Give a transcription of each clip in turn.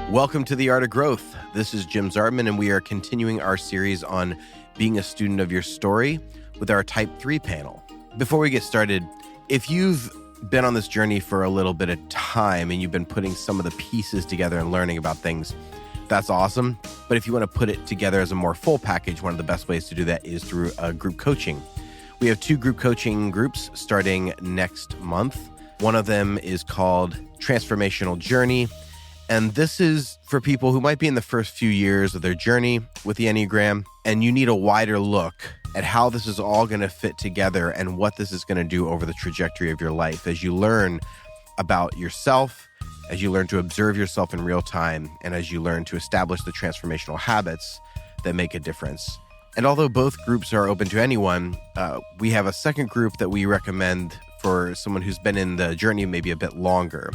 Welcome to The Art of Growth. This is Jim Zartman, and we are continuing our series on being a student of your story with our Type 3 panel. Before we get started, if you've been on this journey for a little bit of time and you've been putting some of the pieces together and learning about things, that's awesome. But if you want to put it together as a more full package, one of the best ways to do that is through group coaching. We have 2 group coaching groups starting next month. One of them is called Transformational Journey. And this is for people who might be in the first few years of their journey with the Enneagram, and you need a wider look at how this is all going to fit together and what this is going to do over the trajectory of your life as you learn about yourself, as you learn to observe yourself in real time, and as you learn to establish the transformational habits that make a difference. And although both groups are open to anyone, we have a second group that we recommend for someone who's been in the journey maybe a bit longer.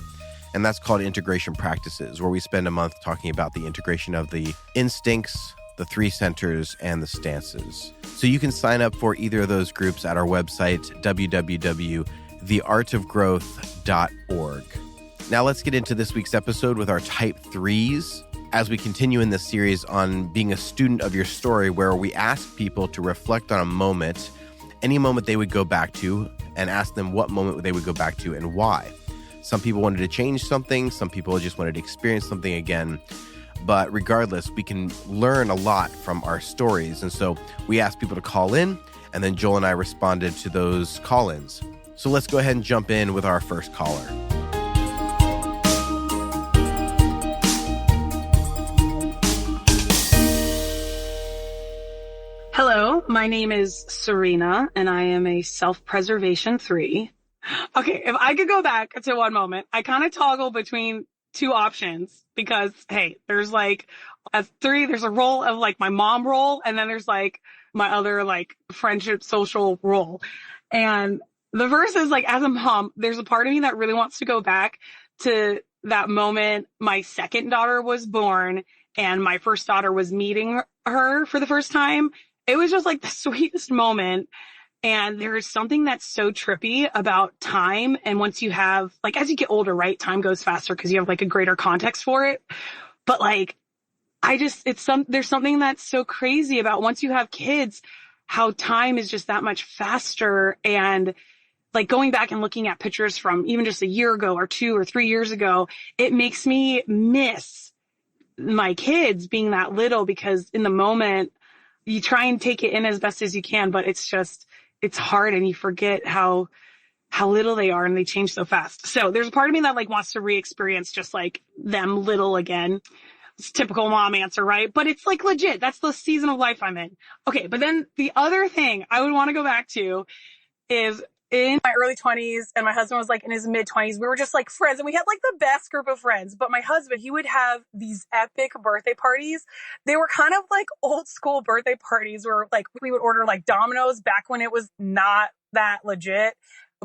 And that's called Integration Practices, where we spend a month talking about the integration of the instincts, the 3 centers, and the stances. So you can sign up for either of those groups at our website, www.theartofgrowth.org. Now let's get into this week's episode with our Type 3s as we continue in this series on being a student of your story, where we ask people to reflect on a moment, any moment they would go back to, and ask them what moment they would go back to and why. Some people wanted to change something. Some people just wanted to experience something again. But regardless, we can learn a lot from our stories. And so we asked people to call in, and then Joel and I responded to those call-ins. So let's go ahead and jump in with our first caller. Hello, my name is Serena, and I am a self-preservation 3. Okay, if I could go back to one moment, I kind of toggle between 2 options because, hey, there's like a 3, there's a role of like my mom role, and then there's like my other like friendship social role. And the first is like, as a mom, there's a part of me that really wants to go back to that moment my second daughter was born and my first daughter was meeting her for the first time. It was just like the sweetest moment. And there is something that's so trippy about time. And once you have, like, as you get older, right, time goes faster because you have like a greater context for it. But like, there's something that's so crazy about once you have kids, how time is just that much faster. And like going back and looking at pictures from even just a year ago or 2 or 3 years ago, it makes me miss my kids being that little, because in the moment you try and take it in as best as you can, but it's hard and you forget how little they are and they change so fast. So there's a part of me that like wants to re-experience just like them little again. It's typical mom answer, right? But it's like legit. That's the season of life I'm in. Okay. But then the other thing I would want to go back to is in my early 20s, and my husband was like in his mid 20s. We were just like friends, and we had like the best group of friends. But my husband, he would have these epic birthday parties. They were kind of like old school birthday parties where like we would order like Domino's back when it was not that legit,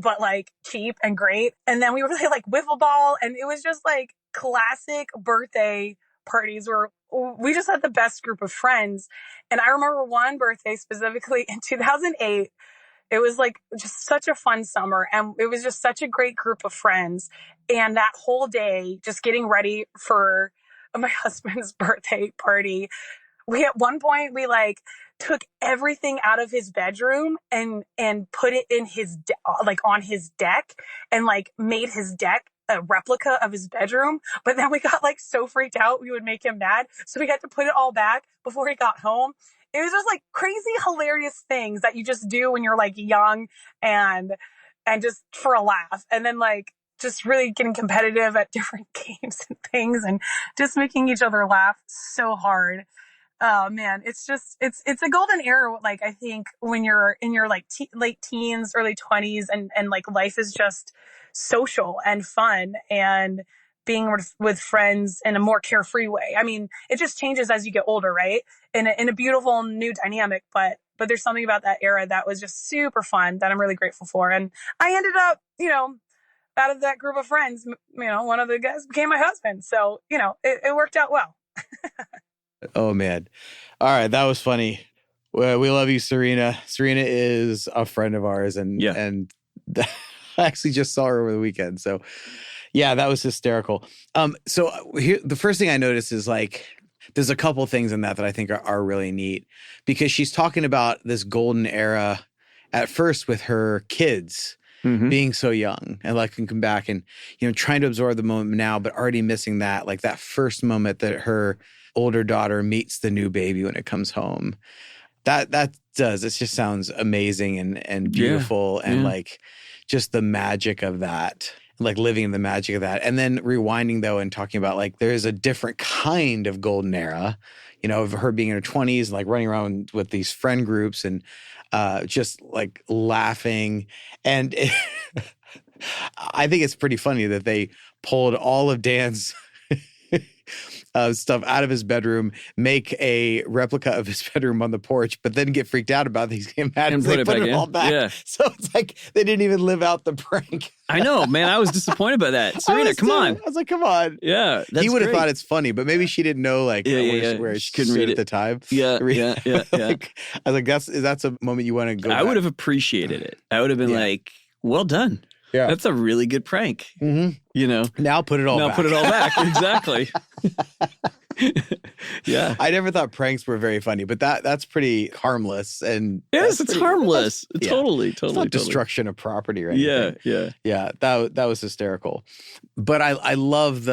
but like cheap and great. And then we would play like wiffle ball, and it was just like classic birthday parties where we just had the best group of friends. And I remember one birthday specifically in 2008. It was like just such a fun summer, and it was just such a great group of friends. And that whole day, just getting ready for my husband's birthday party, at one point we like took everything out of his bedroom and put it in his like on his deck, and like made his deck a replica of his bedroom. But then we got like so freaked out we would make him mad, so we had to put it all back before he got home. It was just like crazy, hilarious things that you just do when you're like young and just for a laugh. And then like just really getting competitive at different games and things and just making each other laugh so hard. Oh man, it's a golden era. Like I think when you're in your like late teens, early 20s, and like life is just social and fun and being with friends in a more carefree way. I mean, it just changes as you get older, right? In a beautiful new dynamic, but there's something about that era that was just super fun that I'm really grateful for. And I ended up, out of that group of friends, one of the guys became my husband. So, it worked out well. Oh man. All right. That was funny. Well, we love you, Serena. Serena is a friend of ours, and I actually just saw her over the weekend. So Yeah, that was hysterical. So here, the first thing I noticed is like, there's a couple things in that I think are really neat, because she's talking about this golden era at first with her kids being so young and like can come back and, trying to absorb the moment now, but already missing that, like that first moment that her older daughter meets the new baby when it comes home. It just sounds amazing and beautiful and like just the magic of that. Like living in the magic of that. And then rewinding though and talking about like there's a different kind of golden era, of her being in her 20s and like running around with these friend groups and just like laughing. And I think it's pretty funny that they pulled all of Dan's stuff out of his bedroom, make a replica of his bedroom on the porch, but then get freaked out about these game and they put it all back. Yeah. So it's like they didn't even live out the prank. I know, man. I was disappointed by that. Serena, come on. I was like, come on. Yeah, he would have thought it's funny, but maybe she didn't know like where she couldn't read at the time. Yeah. Like, I was like, that's a moment you want to go. I would have appreciated it. I would have been like, well done. Yeah, that's a really good prank. Now put it all back. Now put it all back. Exactly. Yeah. I never thought pranks were very funny, but that's pretty harmless. And yes, it's harmless. Totally. It's not destruction of property or anything. Yeah. That was hysterical. But I love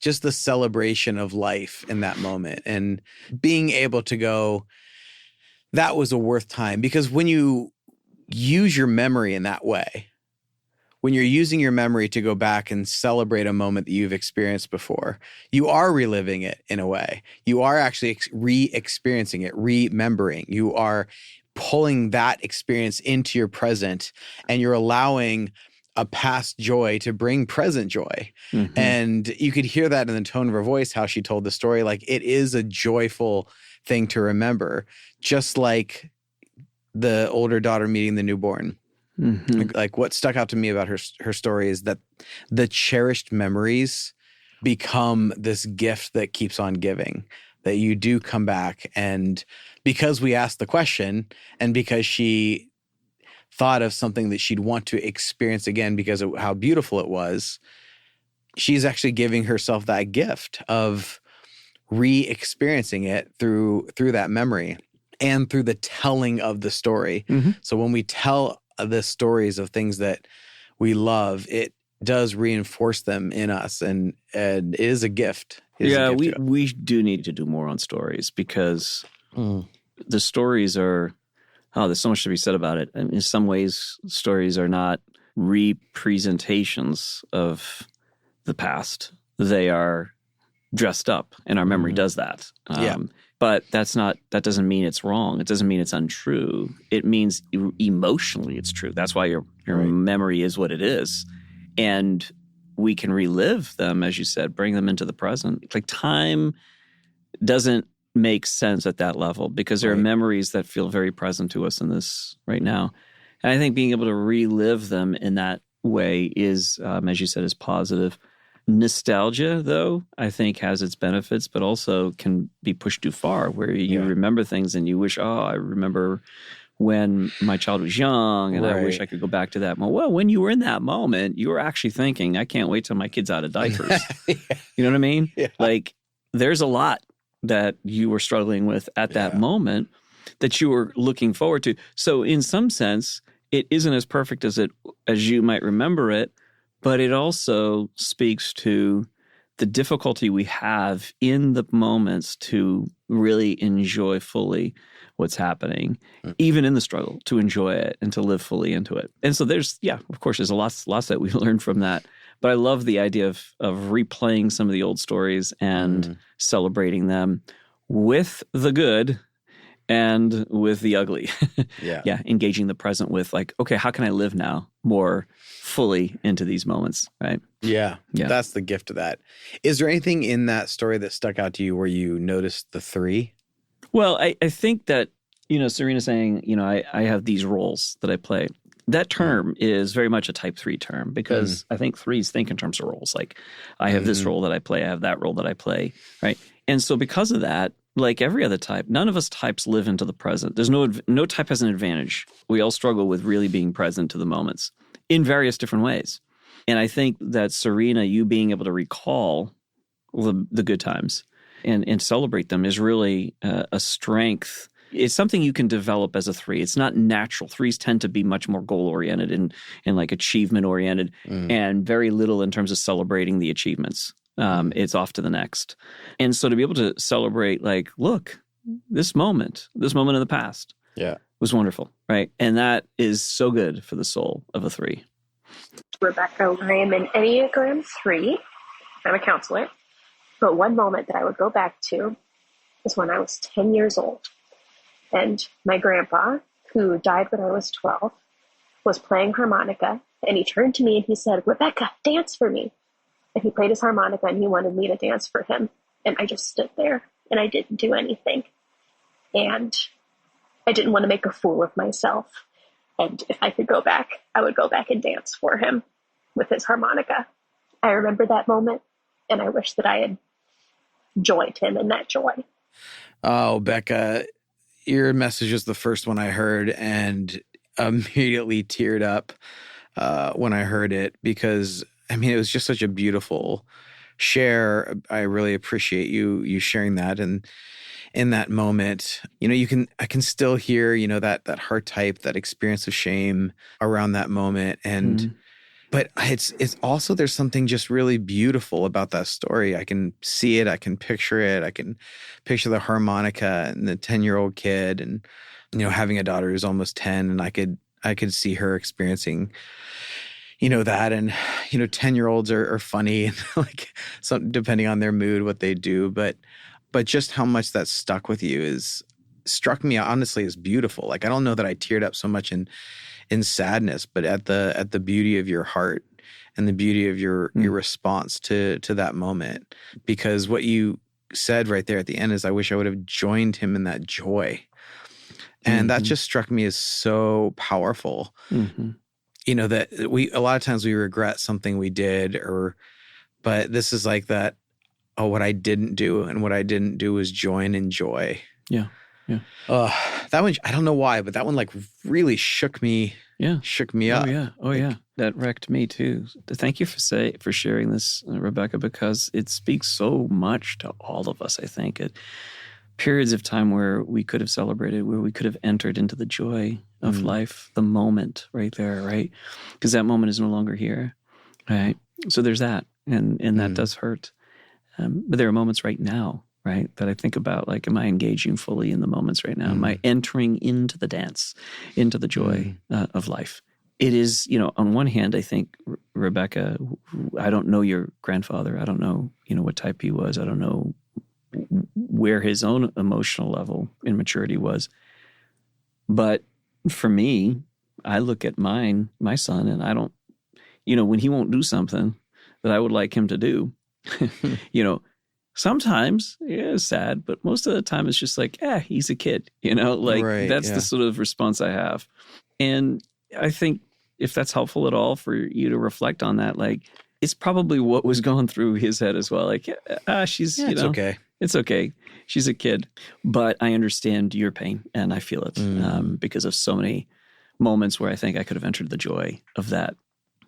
just the celebration of life in that moment and being able to go, that was a worth time. Because when you use your memory in that way, when you're using your memory to go back and celebrate a moment that you've experienced before, you are reliving it in a way. You are actually re-experiencing it, remembering. You are pulling that experience into your present, and you're allowing a past joy to bring present joy. And you could hear that in the tone of her voice, how she told the story. Like, it is a joyful thing to remember, just like the older daughter meeting the newborn. Like what stuck out to me about her story is that the cherished memories become this gift that keeps on giving, that you do come back. And because we asked the question and because she thought of something that she'd want to experience again because of how beautiful it was, she's actually giving herself that gift of re-experiencing it through that memory and through the telling of the story. So when we tell the stories of things that we love, it does reinforce them in us, and it is a gift. We do need to do more on stories, because the stories are, there's so much to be said about it. And in some ways, stories are not representations of the past. They are dressed up, and our memory does that. But that doesn't mean it's wrong. It doesn't mean it's untrue. It means emotionally it's true. That's why your memory is what it is. And we can relive them, as you said, bring them into the present. Like, time doesn't make sense at that level, because there are memories that feel very present to us in this right now. And I think being able to relive them in that way is, as you said, is positive. Nostalgia, though, I think has its benefits, but also can be pushed too far, where you remember things and you wish, I remember when my child was young and I wish I could go back to that moment. Well, when you were in that moment, you were actually thinking, I can't wait till my kid's out of diapers. You know what I mean? Yeah. Like, there's a lot that you were struggling with at that moment that you were looking forward to. So in some sense, it isn't as perfect as you might remember it, but it also speaks to the difficulty we have in the moments to really enjoy fully what's happening, even in the struggle, to enjoy it and to live fully into it. And so there's a lots that we learned from that. But I love the idea of replaying some of the old stories and celebrating them with the good and with the ugly. Engaging the present with, like, okay, how can I live now more fully into these moments, right? Yeah, that's the gift of that. Is there anything in that story that stuck out to you where you noticed the three? Well, I think that, Serena saying, I have these roles that I play. That term is very much a type 3 term, because I think threes think in terms of roles. Like, I have this role that I play, I have that role that I play, right? And so because of that, like every other type, none of us types live into the present. There's no type has an advantage. We all struggle with really being present to the moments in various different ways. And I think that, Serena, you being able to recall the good times and celebrate them is really a strength. It's something you can develop as a 3. It's not natural. 3s tend to be much more goal-oriented and like achievement-oriented and very little in terms of celebrating the achievements. It's off to the next. And so to be able to celebrate, like, look, this moment in the past was wonderful, right? And that is so good for the soul of a 3. Rebecca, I am an Enneagram 3. I'm a counselor. But one moment that I would go back to is when I was 10 years old. And my grandpa, who died when I was 12, was playing harmonica. And he turned to me and he said, "Rebecca, dance for me." And he played his harmonica and he wanted me to dance for him. And I just stood there and I didn't do anything. And I didn't want to make a fool of myself. And if I could go back, I would go back and dance for him with his harmonica. I remember that moment, and I wish that I had joined him in that joy. Oh, Becca, your message was the first one I heard and immediately teared up when I heard it, because, I mean, it was just such a beautiful share. I really appreciate you sharing that. And in that moment, you know, I can still hear, you know, that heart type, that experience of shame around that moment. And, but it's also, there's something just really beautiful about that story. I can see it. I can picture it. I can picture the harmonica and the 10-year-old kid and, you know, having a daughter who's almost 10. And I could see her experiencing, you know, that. And, you know, 10-year-olds are funny and like, depending on their mood, what they do. But just how much that stuck with you struck me honestly as beautiful. Like, I don't know that I teared up so much in sadness, but at the beauty of your heart and the beauty of your response to that moment. Because what you said right there at the end is, I wish I would have joined him in that joy. And that just struck me as so powerful. You know, that a lot of times we regret something we did, but this is like that, oh, what I didn't do, and what I didn't do was join in joy. Yeah. That one, I don't know why, but that one like really shook me up. Oh yeah. That wrecked me too. Thank you for sharing this, Rebecca, because it speaks so much to all of us, I think. At periods of time where we could have celebrated, where we could have entered into the joy of life, the moment right there, right? Because that moment is no longer here, right? So there's that, and that does hurt. But there are moments right now, right, that I think about, like, am I engaging fully in the moments right now? Am I entering into the dance, into the joy of life? It is, you know, on one hand, I think, Rebecca, I don't know your grandfather. I don't know, you know, what type he was. I don't know where his own emotional level in maturity was. But for me, I look at my son, and I don't, you know, when he won't do something that I would like him to do, you know, sometimes it's sad, but most of the time it's just like, he's a kid, you know, like that's the sort of response I have. And I think if that's helpful at all for you to reflect on that, like, it's probably what was going through his head as well. Like, she's, you know, it's okay. It's okay. She's a kid. But I understand your pain, and I feel it because of so many moments where I think I could have entered the joy of that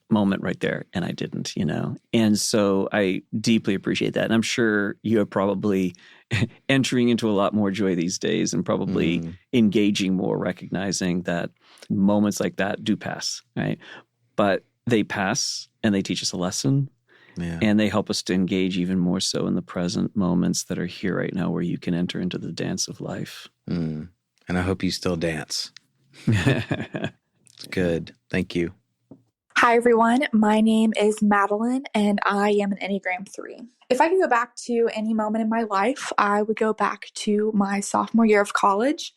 moment right there, and I didn't, you know. And so I deeply appreciate that. And I'm sure you're probably entering into a lot more joy these days, and probably engaging more, recognizing that moments like that do pass, right? But they pass, and they teach us a lesson. Yeah. And they help us to engage even more so in the present moments that are here right now, where you can enter into the dance of life. And I hope you still dance. It's good. Thank you. Hi, everyone. My name is Madeline, and I am an Enneagram 3. If I could go back to any moment in my life, I would go back to my sophomore year of college.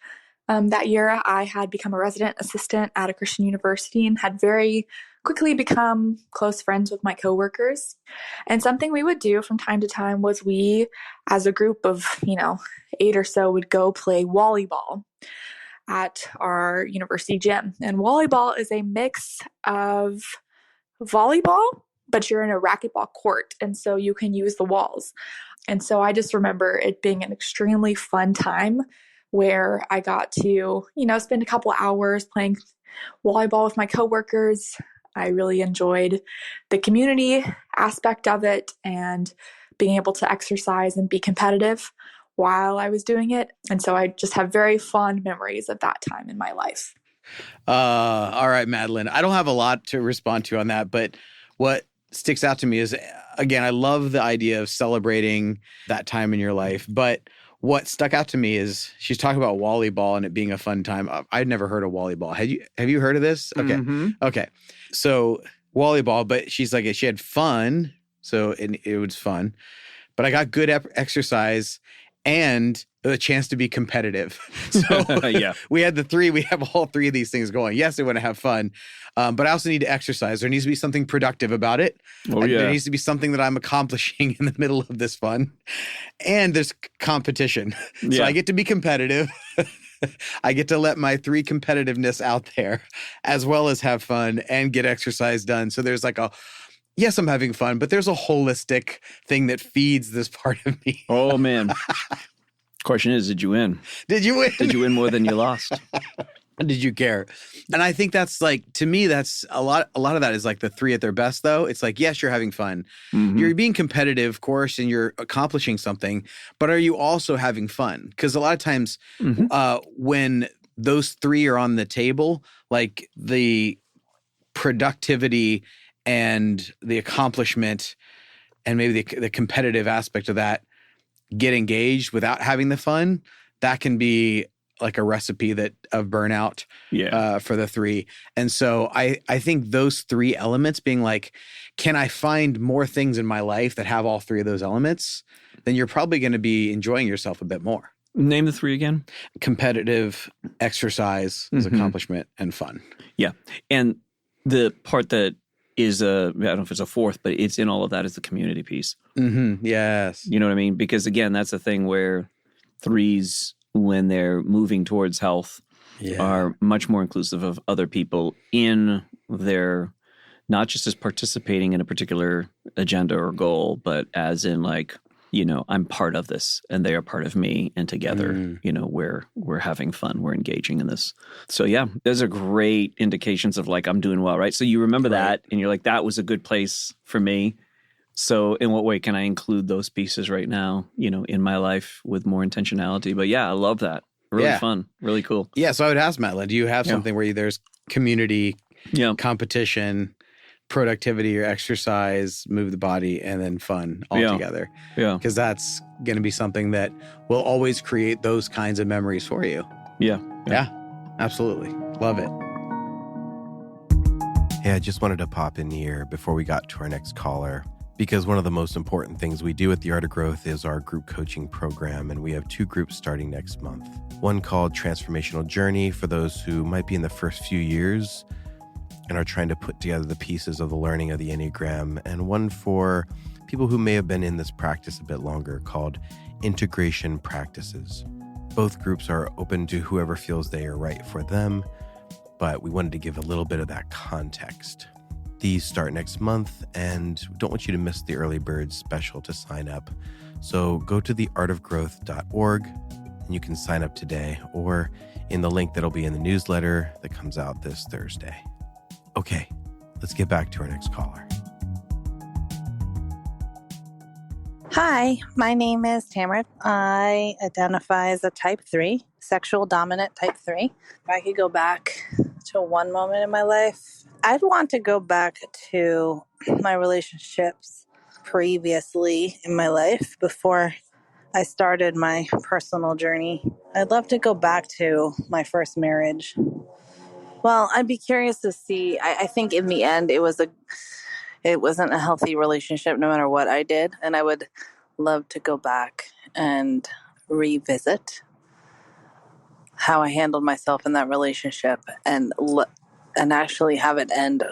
That year, I had become a resident assistant at a Christian university and had very quickly become close friends with my coworkers. And something we would do from time to time was we, as a group of, 8 or so, would go play volleyball at our university gym. And volleyball is a mix of volleyball, but you're in a racquetball court, and so you can use the walls. And so I just remember it being an extremely fun time where I got to, spend a couple hours playing volleyball with my coworkers. I really enjoyed the community aspect of it and being able to exercise and be competitive while I was doing it. And so I just have very fond memories of that time in my life. All right, Madeline. I don't have a lot to respond to on that, but what sticks out to me is, again, I love the idea of celebrating that time in your life. But what stuck out to me is she's talking about volleyball and it being a fun time. I'd never heard of volleyball. Have you heard of this? Okay. Mm-hmm. Okay. So volleyball, but she's like, she had fun. So it was fun, but I got good exercise and a chance to be competitive. So yeah, we have all three of these things going. Yes, I want to have fun, but I also need to exercise. There needs to be something productive about it. There needs to be something that I'm accomplishing in the middle of this fun. And there's competition. So I get to be competitive. I get to let my 3 competitiveness out there as well as have fun and get exercise done. So there's like yes, I'm having fun, but there's a holistic thing that feeds this part of me. Oh, man. Question is, did you win? Did you win? Did you win more than you lost? Did you care? And I think that's like, to me, that's a lot of that is like the 3 at their best, though. It's like, yes, you're having fun. Mm-hmm. You're being competitive, of course, and you're accomplishing something, but are you also having fun? Because a lot of times when those 3 are on the table, like the productivity and the accomplishment and maybe the competitive aspect of that get engaged without having the fun, that can be like a recipe of burnout for the 3. And so I think those 3 elements being like, can I find more things in my life that have all 3 of those elements? Then you're probably going to be enjoying yourself a bit more. Name the 3 again. Competitive, exercise, accomplishment, and fun. Yeah. And the part that is I don't know if it's a 4th, but it's in all of that is the community piece. Mm-hmm. Yes. You know what I mean? Because again, that's the thing where 3s, when they're moving towards health, are much more inclusive of other people in their, not just as participating in a particular agenda or goal, but as in like, you know, I'm part of this and they are part of me, and together, you know, we're having fun, we're engaging in this. So yeah, those are great indications of like, I'm doing well, right? So you remember that and you're like, that was a good place for me. So in what way can I include those pieces right now, you know, in my life with more intentionality? But yeah, I love that. Really fun, really cool. Yeah, so I would ask Madeline, do you have something where there's community, competition, productivity or exercise, move the body, and then fun all together? Yeah. Because that's going to be something that will always create those kinds of memories for you. Yeah. Yeah, absolutely. Love it. Hey, I just wanted to pop in here before we got to our next caller, because one of the most important things we do at The Art of Growth is our group coaching program, and we have 2 groups starting next month. One called Transformational Journey for those who might be in the first few years and are trying to put together the pieces of the learning of the Enneagram, and one for people who may have been in this practice a bit longer called Integration Practices. Both groups are open to whoever feels they are right for them, but we wanted to give a little bit of that context. These start next month, and don't want you to miss the early bird special to sign up. So go to theartofgrowth.org and you can sign up today, or in the link that'll be in the newsletter that comes out this Thursday. Okay, let's get back to our next caller. Hi, my name is Tamara. I identify as a type 3, sexual dominant type 3. If I could go back to one moment in my life, I'd want to go back to my relationships previously in my life before I started my personal journey. I'd love to go back to my first marriage. Well, I'd be curious to see. I think in the end, it wasn't a healthy relationship no matter what I did. And I would love to go back and revisit how I handled myself in that relationship and actually have it end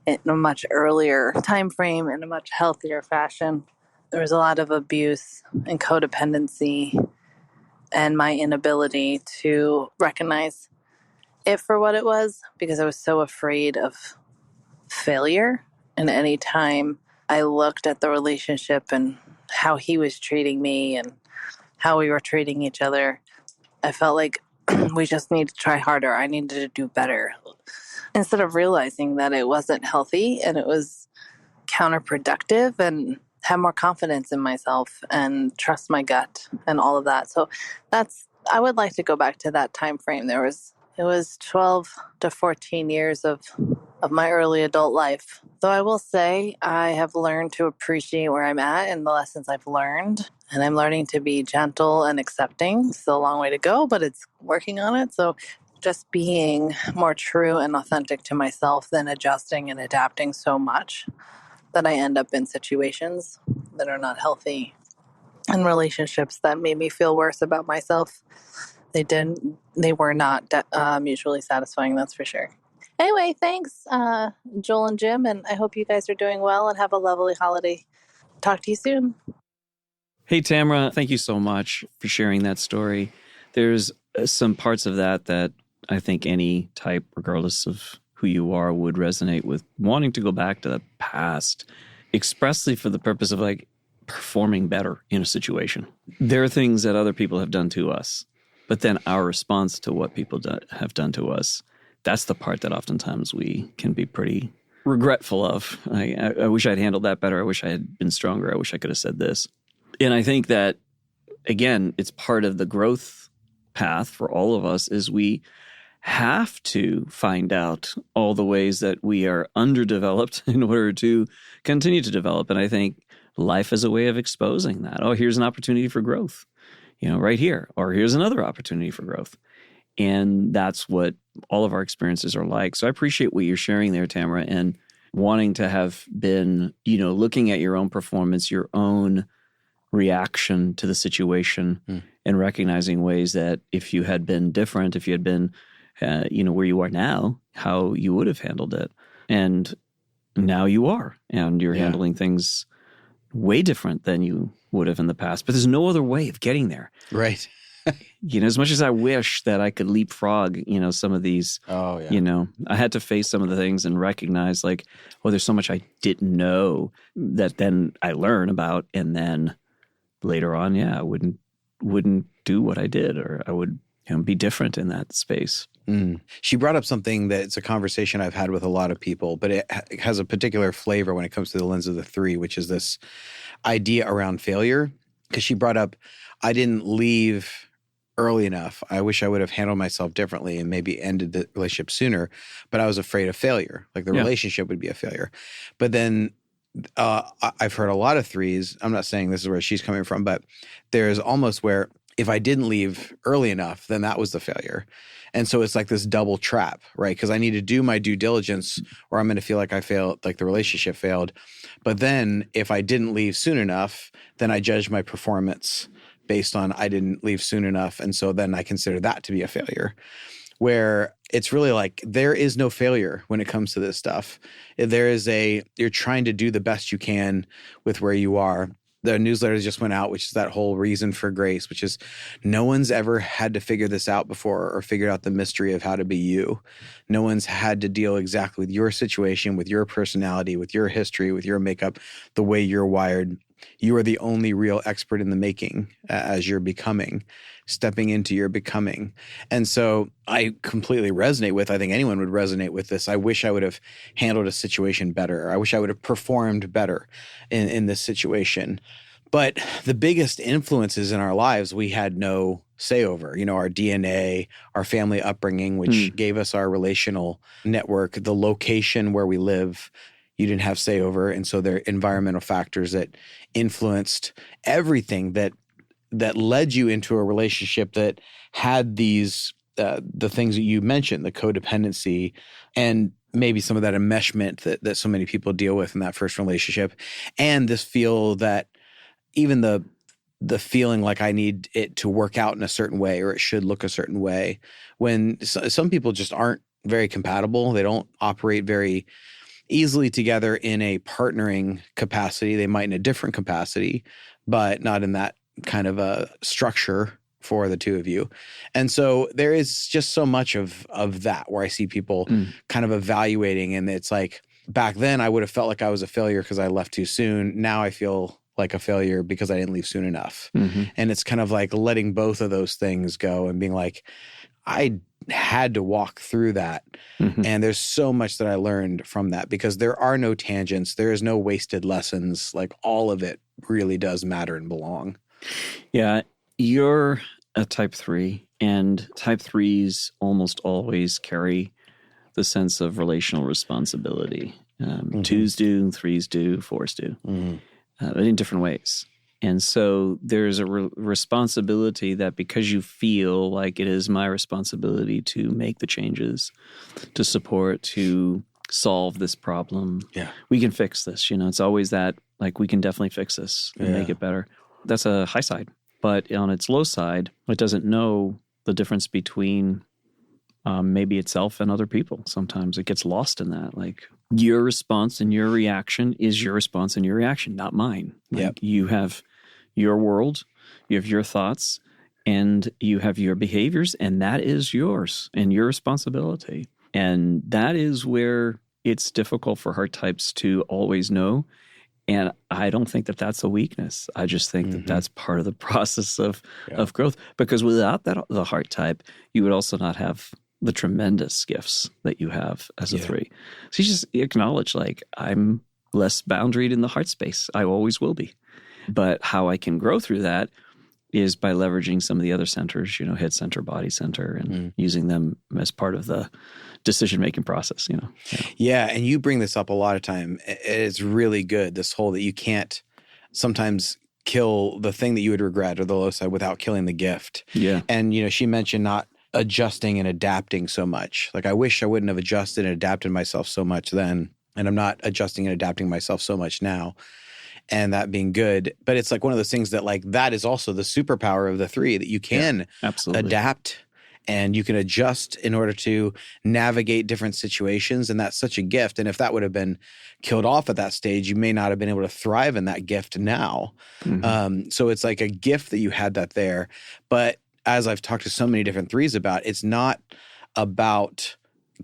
in a much earlier time frame, in a much healthier fashion. There was a lot of abuse and codependency and my inability to recognize it for what it was because I was so afraid of failure. And any time I looked at the relationship and how he was treating me and how we were treating each other, I felt like we just need to try harder. I needed to do better. instead of realizing that it wasn't healthy and it was counterproductive, and have more confidence in myself and trust my gut and all of that. So I would like to go back to that time frame. It was 12 to 14 years of my early adult life. Though I will say I have learned to appreciate where I'm at and the lessons I've learned. And I'm learning to be gentle and accepting. Still a long way to go, but it's working on it. So just being more true and authentic to myself than adjusting and adapting so much that I end up in situations that are not healthy and relationships that made me feel worse about myself. They were not mutually satisfying, that's for sure. Anyway, thanks, Joel and Jim, and I hope you guys are doing well and have a lovely holiday. Talk to you soon. Hey, Tamara, thank you so much for sharing that story. There's some parts of that I think any type, regardless of who you are, would resonate with, wanting to go back to the past expressly for the purpose of like performing better in a situation. There are things that other people have done to us, but then our response to what people have done to us, that's the part that oftentimes we can be pretty regretful of. I wish I'd handled that better. I wish I had been stronger. I wish I could have said this. And I think that, again, it's part of the growth path for all of us is we have to find out all the ways that we are underdeveloped in order to continue to develop. And I think life is a way of exposing that. Oh, here's an opportunity for growth, right here. Or here's another opportunity for growth. And that's what all of our experiences are like. So I appreciate what you're sharing there, Tamara, and wanting to have been, looking at your own performance, your own reaction to the situation, and recognizing ways that if you had been different, if you had been, where you are now, how you would have handled it. And now you are, and you're handling things way different than you would have in the past. But there's no other way of getting there. Right. As much as I wish that I could leapfrog, some of these, I had to face some of the things and recognize like, there's so much I didn't know that then I learn about. And then later on, I wouldn't do what I did, or I would be different in that space. She brought up something that it's a conversation I've had with a lot of people, but it has a particular flavor when it comes to the lens of the three, which is this idea around failure. Because she brought up, I didn't leave early enough. I wish I would have handled myself differently and maybe ended the relationship sooner, but I was afraid of failure. Like the relationship would be a failure. But then I've heard a lot of threes. I'm not saying this is where she's coming from, but there's almost where if I didn't leave early enough, then that was the failure. And so it's like this double trap, right? Because I need to do my due diligence or I'm going to feel like I failed, like the relationship failed. But then if I didn't leave soon enough, then I judge my performance based on I didn't leave soon enough. And so then I consider that to be a failure. Where it's really like there is no failure when it comes to this stuff. You're trying to do the best you can with where you are. The newsletter just went out, which is that whole reason for grace, which is no one's ever had to figure this out before or figured out the mystery of how to be you. No one's had to deal exactly with your situation, with your personality, with your history, with your makeup, the way you're wired. You are the only real expert in the making as you're becoming, stepping into your becoming. And so I completely resonate with, I think anyone would resonate with this. I wish I would have handled a situation better. I wish I would have performed better in this situation. But the biggest influences in our lives, we had no say over, our DNA, our family upbringing, which gave us our relational network, the location where we live, you didn't have say over. And so there are environmental factors that influenced everything that led you into a relationship that had these, the things that you mentioned, the codependency and maybe some of that enmeshment that so many people deal with in that first relationship. And this feel that even the feeling like I need it to work out in a certain way or it should look a certain way when some people just aren't very compatible. They don't operate very easily together in a partnering capacity. They might in a different capacity, but not in that kind of a structure for the two of you. And so there is just so much of that where I see people kind of evaluating, and it's like back then I would have felt like I was a failure because I left too soon. Now I feel like a failure because I didn't leave soon enough. And it's kind of like letting both of those things go and being like, I had to walk through that. Mm-hmm. And there's so much that I learned from that because there are no tangents. There is no wasted lessons. Like all of it really does matter and belong. Yeah. You're a type 3, and type 3s almost always carry the sense of relational responsibility. 2s do, 3s do, 4s do, but in different ways. And so there's a responsibility that because you feel like it is my responsibility to make the changes, to support, to solve this problem, we can fix this. It's always that, like, we can definitely fix this and make it better. That's a high side. But on its low side, it doesn't know the difference between maybe itself and other people. Sometimes it gets lost in that. Like, your response and your reaction is your response and your reaction, not mine. Like, you have your world, you have your thoughts, and you have your behaviors, and that is yours and your responsibility. And that is where it's difficult for heart types to always know. And I don't think that that's a weakness. I just think that that's part of the process of growth. Because without the heart type, you would also not have the tremendous gifts that you have as a 3. So you just acknowledge, like, I'm less boundaried in the heart space. I always will be. But how I can grow through that is by leveraging some of the other centers, head center, body center, and using them as part of the decision-making process, Yeah, and you bring this up a lot of time. It's really good, this whole that you can't sometimes kill the thing that you would regret or the low side without killing the gift. Yeah. And, she mentioned not adjusting and adapting so much. Like, I wish I wouldn't have adjusted and adapted myself so much then, and I'm not adjusting and adapting myself so much now. And that being good. But it's like one of those things that, like, that is also the superpower of the 3, that you can adapt and you can adjust in order to navigate different situations. And that's such a gift. And if that would have been killed off at that stage, you may not have been able to thrive in that gift now. So it's like a gift that you had that there. But as I've talked to so many different 3s about, it's not about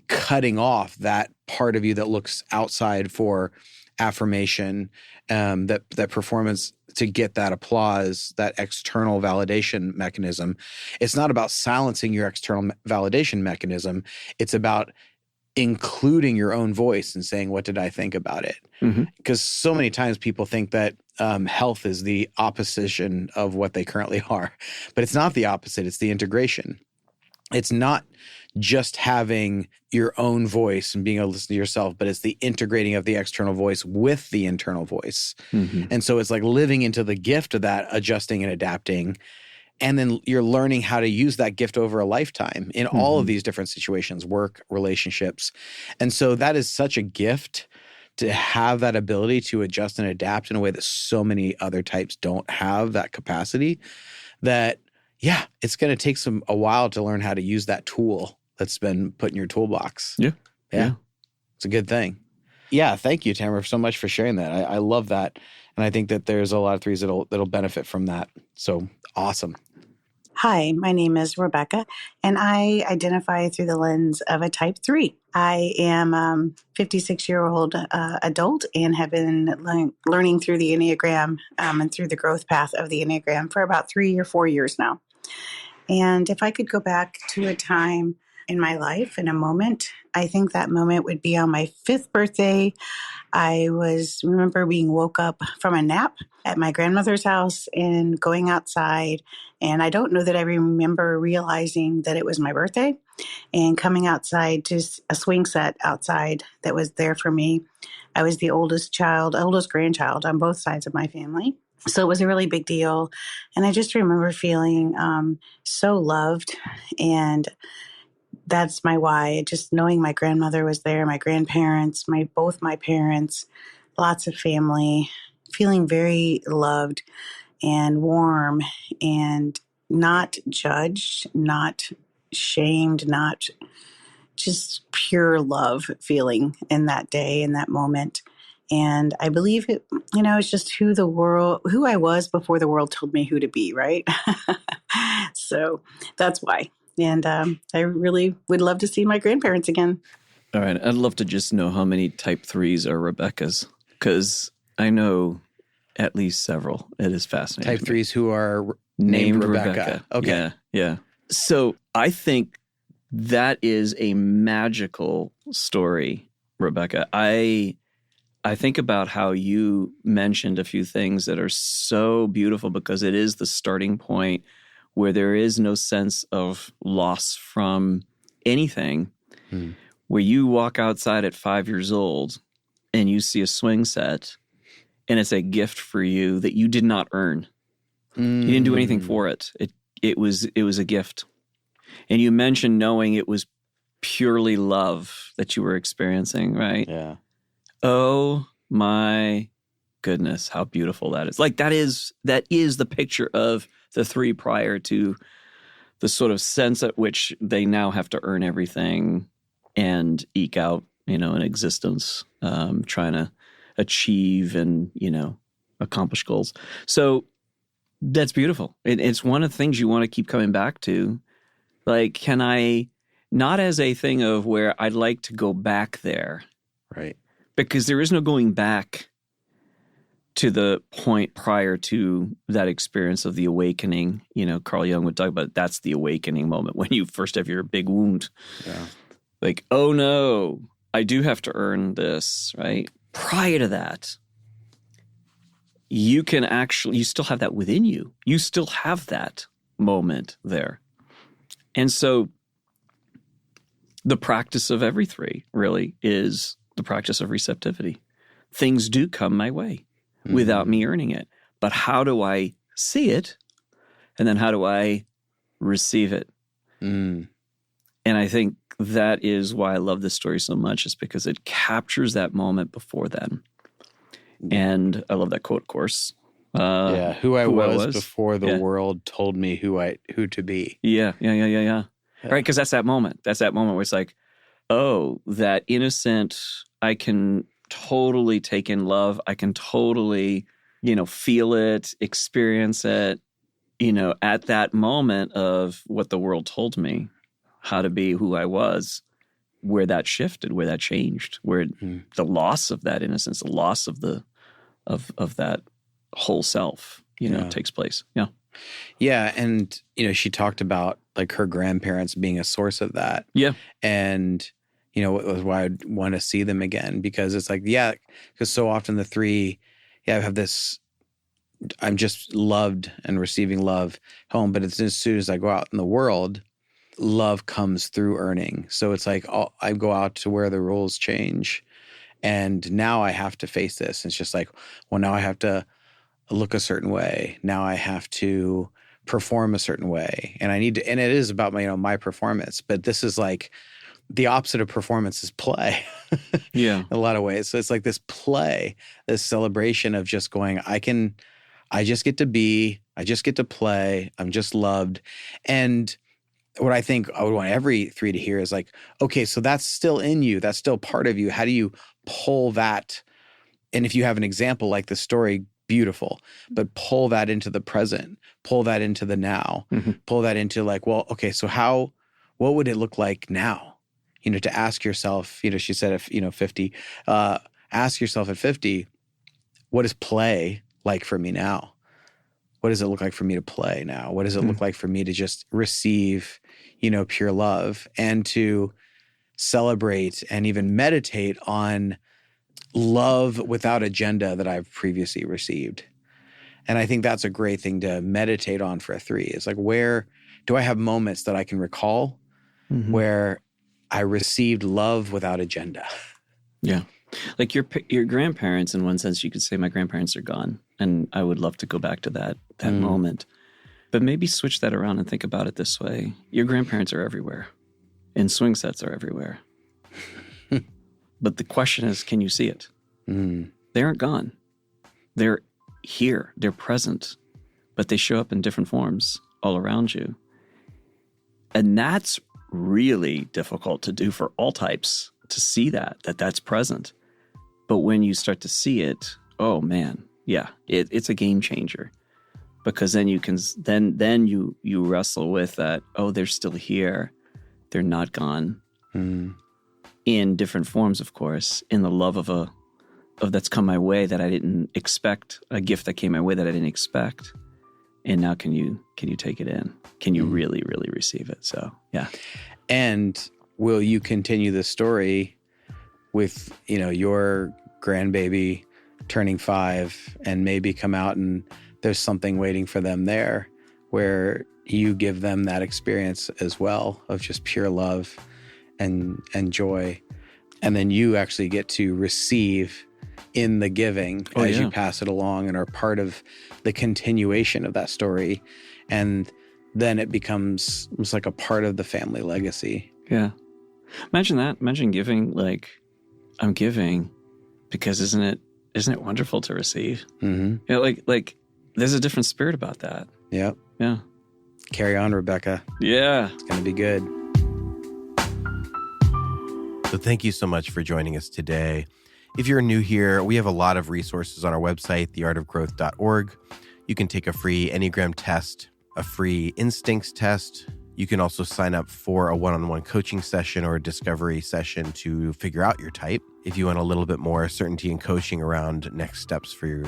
cutting off that part of you that looks outside for affirmation, that performance to get that applause, that external validation mechanism. It's not about silencing your external validation mechanism. It's about including your own voice and saying, what did I think about it? Because so many times people think that health is the opposition of what they currently are. But it's not the opposite. It's the integration. It's not just having your own voice and being able to listen to yourself, but it's the integrating of the external voice with the internal voice. And so it's like living into the gift of that, adjusting and adapting. And then you're learning how to use that gift over a lifetime in all of these different situations, work, relationships. And so that is such a gift to have that ability to adjust and adapt in a way that so many other types don't have that capacity, that it's going to take a while to learn how to use that tool that's been put in your toolbox. Yeah. It's a good thing. Yeah. Thank you, Tamara, so much for sharing that. I love that. And I think that there's a lot of 3s that'll benefit from that. So awesome. Hi, my name is Rebecca, and I identify through the lens of a type 3. I am a 56-year-old adult and have been learning through the Enneagram and through the growth path of the Enneagram for about 3 or 4 years now. And if I could go back to a time in my life, in a moment, I think that moment would be on my 5th birthday. I remember being woke up from a nap at my grandmother's house and going outside. And I don't know that I remember realizing that it was my birthday and coming outside to a swing set outside that was there for me. I was the oldest grandchild on both sides of my family. So it was a really big deal. And I just remember feeling so loved, and that's my why. Just knowing my grandmother was there, my grandparents, both my parents, lots of family, feeling very loved and warm and not judged, not shamed, not just pure love feeling in that day, in that moment. And I believe it, it's just who I was before the world told me who to be, right? So that's why. And I really would love to see my grandparents again. All right. I'd love to just know how many type 3s are Rebecca's, because I know at least several. It is fascinating. Type 3s who are named Rebecca. Okay. Yeah. So I think That is a magical story, Rebecca. I think about how you mentioned a few things that are so beautiful because it is the starting point where there is no sense of loss from anything. Where you walk outside at 5 years old and you see a swing set and it's a gift for you that you did not earn. You didn't do anything for it. It was a gift. And you mentioned knowing it was purely love that you were experiencing, right? Yeah. Oh my goodness, how beautiful that is. Like that is the picture of the three prior to the sort of sense at which they now have to earn everything and eke out, an existence, trying to achieve and, accomplish goals. So that's beautiful. It's one of the things you want to keep coming back to. Like, can I, not as a thing of where I'd like to go back there. Right. Because there is no going back to the point prior to that experience of the awakening. Carl Jung would talk about that's the awakening moment when you first have your big wound. Yeah. Like, oh no, I do have to earn this, right? Prior to that, you still have that within you. You still have that moment there. And so the practice of every three really is the practice of receptivity. Things do come my way without me earning it. But how do I see it? And then how do I receive it? And I think that is why I love this story so much, is because it captures that moment before then. And I love that quote, of course. Who I was before the world told me who to be. Yeah. Right, because that's that moment. That's that moment where it's like, oh, that innocent, I can totally take in love. I can totally, feel it, experience it, at that moment of what the world told me how to be, who I was, where that shifted, where that changed, where the loss of that innocence, the loss of of that whole self, takes place. Yeah. Yeah. And, she talked about like her grandparents being a source of that. Yeah. And, it was why I'd want to see them again, because it's like, because so often the three, I have this, I'm just loved and receiving love home. But it's as soon as I go out in the world, love comes through earning. So it's like, I go out to where the rules change. And now I have to face this. It's just like, well, now I have to look a certain way. Now I have to perform a certain way. And I need to, and it is about my performance, but this is like the opposite of performance is play. Yeah. In a lot of ways. So it's like this play, this celebration of just going, I just get to be, I just get to play. I'm just loved. And what I think I would want every three to hear is like, okay, so that's still in you. That's still part of you. How do you pull that? And if you have an example like the story, beautiful, but pull that into the present, pull that into the now, pull that into like, well, okay, so what would it look like now? To ask yourself, she said, if, 50, ask yourself at 50, what is play like for me now? What does it look like for me to play now? What does it look like for me to just receive, pure love, and to celebrate and even meditate on love without agenda that I've previously received? And I think that's a great thing to meditate on for a three. It's like, where do I have moments that I can recall where I received love without agenda? Yeah. Like your grandparents, in one sense, you could say my grandparents are gone. And I would love to go back to that moment. But maybe switch that around and think about it this way. Your grandparents are everywhere. And swing sets are everywhere. But the question is, can you see it? They aren't gone. They're here. They're present. But they show up in different forms all around you. And that's really difficult to do for all types, to see that's present. But when you start to see it, oh man, yeah, it's a game changer, because then you can then you wrestle with that. Oh, they're still here, they're not gone, in different forms, of course, in the love of that's come my way that I didn't expect, a gift that came my way that I didn't expect, and now can you take it in? Can you really, really receive it? So yeah. And will you continue the story with, your grandbaby turning 5 and maybe come out and there's something waiting for them there where you give them that experience as well of just pure love and joy. And then you actually get to receive in the giving as you pass it along and are part of the continuation of that story. And then it becomes almost like a part of the family legacy. Yeah. Imagine that. Imagine giving, like, I'm giving because isn't it wonderful to receive? Mm-hmm. Like there's a different spirit about that. Yep. Yeah. Carry on, Rebecca. Yeah. It's going to be good. So thank you so much for joining us today. If you're new here, we have a lot of resources on our website, theartofgrowth.org. You can take a free Enneagram test, a free instincts test. You can also sign up for a one-on-one coaching session or a discovery session to figure out your type if you want a little bit more certainty and coaching around next steps for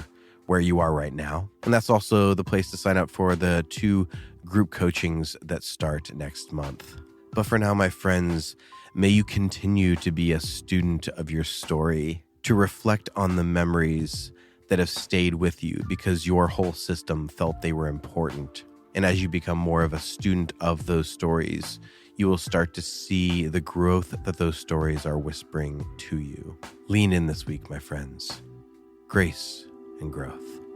where you are right now. And that's also the place to sign up for the 2 group coachings that start next month. But for now, my friends, may you continue to be a student of your story, to reflect on the memories that have stayed with you because your whole system felt they were important. And as you become more of a student of those stories, you will start to see the growth that those stories are whispering to you. Lean in this week, my friends. Grace and growth.